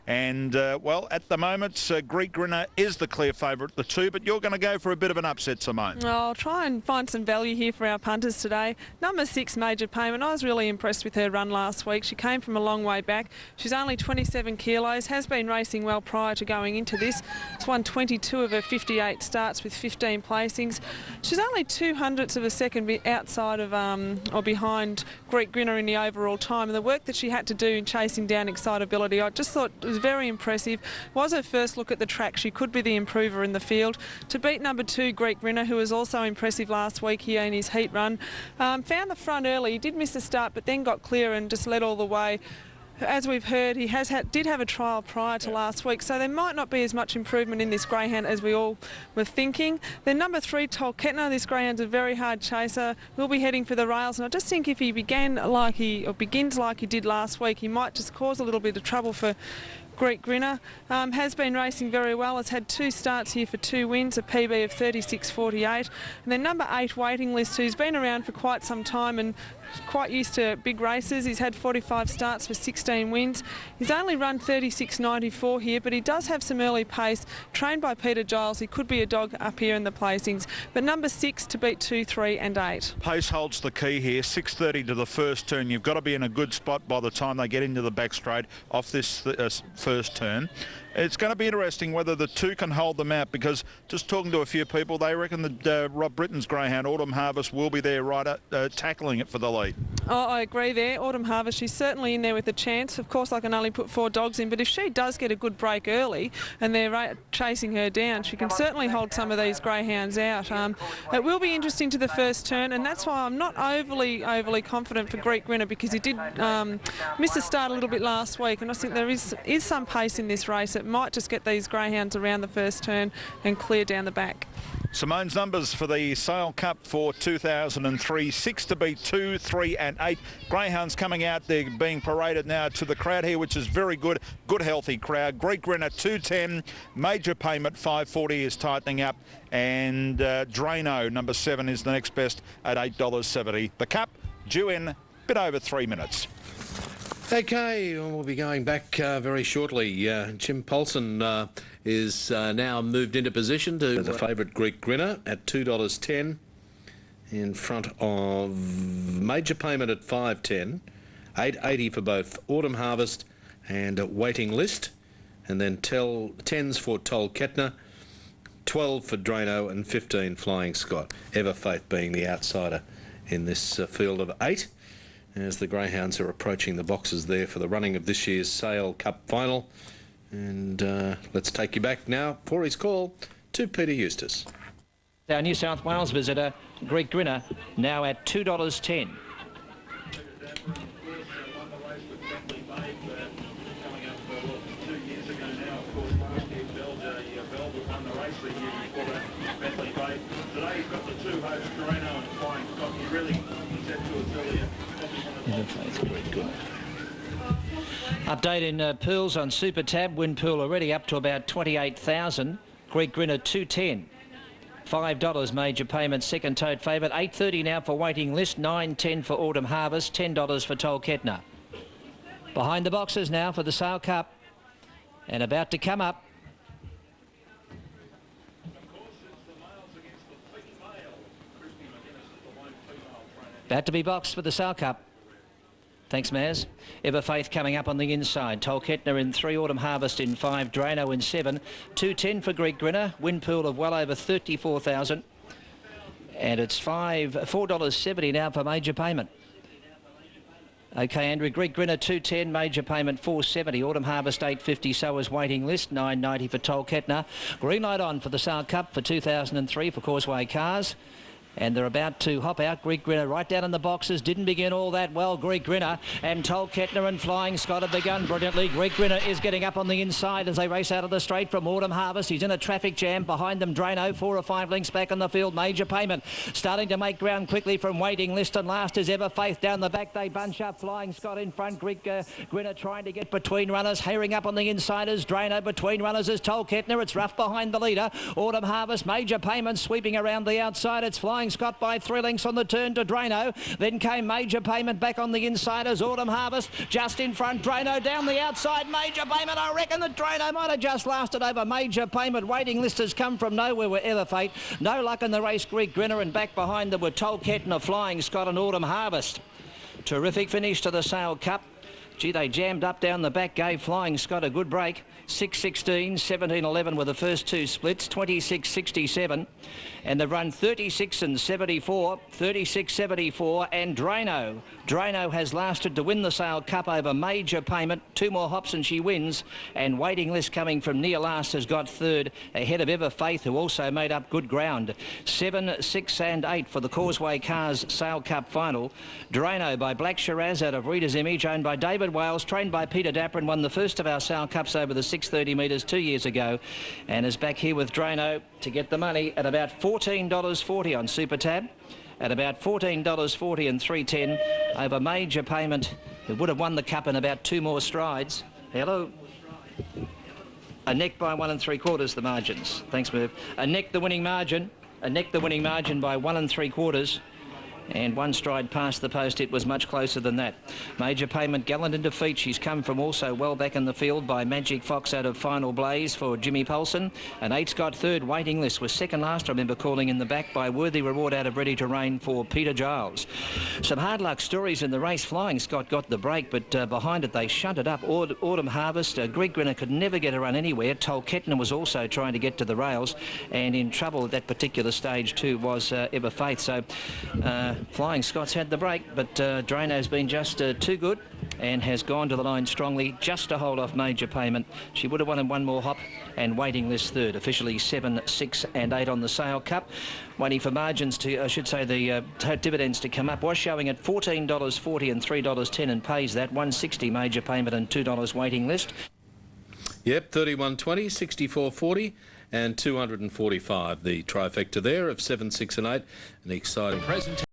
And, well, at the moment, Greek Grinner is the clear favourite, the 2, but you're going to go for a bit of an upset, Simone. I'll try and find some value here for our punters today. Number 6, Major Payment. I was really impressed with her run last week. She came from a long way back. She's only 27 kilos, has been racing well prior to going into this. She's won 22 of her 58 starts with 15 placings. She's only 2/100ths of a second outside of or behind Greek Grinner in the overall time. And the work that she had to do in chasing down excitability, I just thought it was very impressive. Was her first look at the track. She could be the improver in the field. To beat number 2, Greek Grinner, who was also impressive last week here in his heat run. Found the front early. He did miss the start, but then got clear and just led all the way. As we've heard, he did have a trial prior to last week, so there might not be as much improvement in this greyhound as we all were thinking. Then number 3, Tolketner. This greyhound's a very hard chaser. Will be heading for the rails, and I just think if he begins like he did last week, he might just cause a little bit of trouble for Greek Grinner. Has been racing very well. Has had 2 starts here for 2 wins, a PB of 36.48. And then number 8, Waiting List, who's been around for quite some time and quite used to big races. He's had 45 starts for 16 wins. He's only run 36.94 here, but he does have some early pace. Trained by Peter Giles, he could be a dog up here in the placings. But number 6 to beat 2, 3 and 8. Pace holds the key here. 6:30 to the first turn. You've got to be in a good spot by the time they get into the back straight off this first turn. It's going to be interesting whether the 2 can hold them out, because just talking to a few people, they reckon that Rob Britton's greyhound, Autumn Harvest, will be there right tackling it for the lead. Oh, I agree there. Autumn Harvest, she's certainly in there with a chance. Of course, I can only put 4 dogs in, but if she does get a good break early and they're chasing her down, she can certainly hold some of these greyhounds out. It will be interesting to the first turn, and that's why I'm not overly confident for Greek Grinner, because he did miss the start a little bit last week, and I think there is some pace in this race. It might just get these greyhounds around the first turn and clear down the back. Simone's numbers for the Sale Cup for 2003, 6 to beat 2, 3 and 8. Greyhounds coming out, they're being paraded now to the crowd here, which is very good healthy crowd. Greek Grinner 210, Major Payment 540 is tightening up, and Drano number 7 is the next best at $8.70. The Cup due in a bit over 3 minutes. Okay, we'll be going back very shortly. Jim Paulson is now moved into position to the favourite Greek Grinner at $2.10 in front of Major Payment at $5.10, $8.80 for both Autumn Harvest and Waiting List, and then 10s for Tolketner, 12 for Drano and 15 Flying Scott. Everfaith being the outsider in this field of 8. As the greyhounds are approaching the boxes there for the running of this year's Sale Cup final. And let's take you back now for his call to Peter Eustace. Our New South Wales visitor, Greek Grinner, now at $2.10. Today he's got the 2 hosts, Greyhound and Flying Scott. He really said to us earlier. Update in pools on Super Tab. Win pool already up to about 28,000. Greek Grinner 210. $5 Major Payment, second tote favourite. $8.30 now for Waiting List. $9.10 for Autumn Harvest. $10 for Tolketner. Behind the boxes now for the Sale Cup, and about to come up. About to be boxed for the Sale Cup. Thanks, Maz. Everfaith coming up on the inside. Tolketner in 3, Autumn Harvest in 5, Drano in 7. 2.10 for Greek Grinner. Win pool of well over 34,000. And it's $4.70 now for Major Payment. Okay, Andrew, Greek Grinner 210, Major Payment 470, Autumn Harvest 850, so is Waiting List, 990 for Tolketner. Green light on for the Sale Cup for 2003 for Causeway Cars. And they're about to hop out. Greek Grinner right down in the boxes. Didn't begin all that well. Greek Grinner and Tolketner and Flying Scott have begun brilliantly. Greek Grinner is getting up on the inside as they race out of the straight from Autumn Harvest. He's in a traffic jam. Behind them, Drano, 4 or 5 lengths back on the field. Major Payment starting to make ground quickly from Waiting List, and last is Everfaith down the back. They bunch up. Flying Scott in front. Greek Grinner trying to get between runners. Herring up on the insiders. Drano between runners is Tolketner. It's rough behind the leader. Autumn Harvest. Major Payment sweeping around the outside. It's Flying Flying Scott by 3 lengths on the turn to Drano. Then came Major Payment back on the inside as Autumn Harvest. Just in front, Drano down the outside. Major Payment, I reckon that Drano might have just lasted over Major Payment. Waiting list has come from nowhere wherever fate. No luck in the race, Greek Grinner, and back behind them were Tolkien, a Flying Scott and Autumn Harvest. Terrific finish to the Sale Cup. Gee, they jammed up down the back, gave Flying Scott a good break. 6.16, 17.11 were the first two splits, 26.67. And they've run 36 and 74, 36.74, and Drano. Drano has lasted to win the Sale Cup over Major Payment. 2 more hops and she wins. And Waiting List coming from near last has got third, ahead of Ever Faith, who also made up good ground. 7, 6 and 8 for the Causeway Cars Sale Cup final. Drano by Black Shiraz out of Reader's Image, owned by David Wales, trained by Peter Dapperin, won the first of our Sale Cups over the 630 metres 2 years ago, and is back here with Drano to get the money at about $14.40 on Super Tab, at about $14.40 and 3.10 over Major Payment, who would have won the cup in about 2 more strides. Hello. A neck by 1 3/4 the margins. Thanks, Merv. A neck the winning margin. A neck the winning margin by 1 3/4. And 1 stride past the post, it was much closer than that. Major Payment gallant in defeat. She's come from also well back in the field by Magic Fox out of Final Blaze for Jimmy Polson. And 8's got third. Waiting List was second last, I remember calling in the back, by Worthy Reward out of Ready to Reign for Peter Giles. Some hard luck stories in the race. Flying Scott got the break, but behind it they shunted up. Autumn Harvest, Greek Grinner could never get a run anywhere. Tolkien was also trying to get to the rails, and in trouble at that particular stage too was Ever Faith. So Flying Scott's had the break, but Drano's been just too good and has gone to the line strongly just to hold off Major Payment. She would have won in 1 more hop, and Waiting List third. Officially 7, 6 and 8 on the Sale Cup. Waiting for margins to, I should say, the dividends to come up. Was showing at $14.40 and $3.10 and pays that. $1.60 Major Payment and $2 Waiting List. Yep, 31.20, 64.40 and 245. The trifecta there of 7, 6 and 8. An exciting presentation.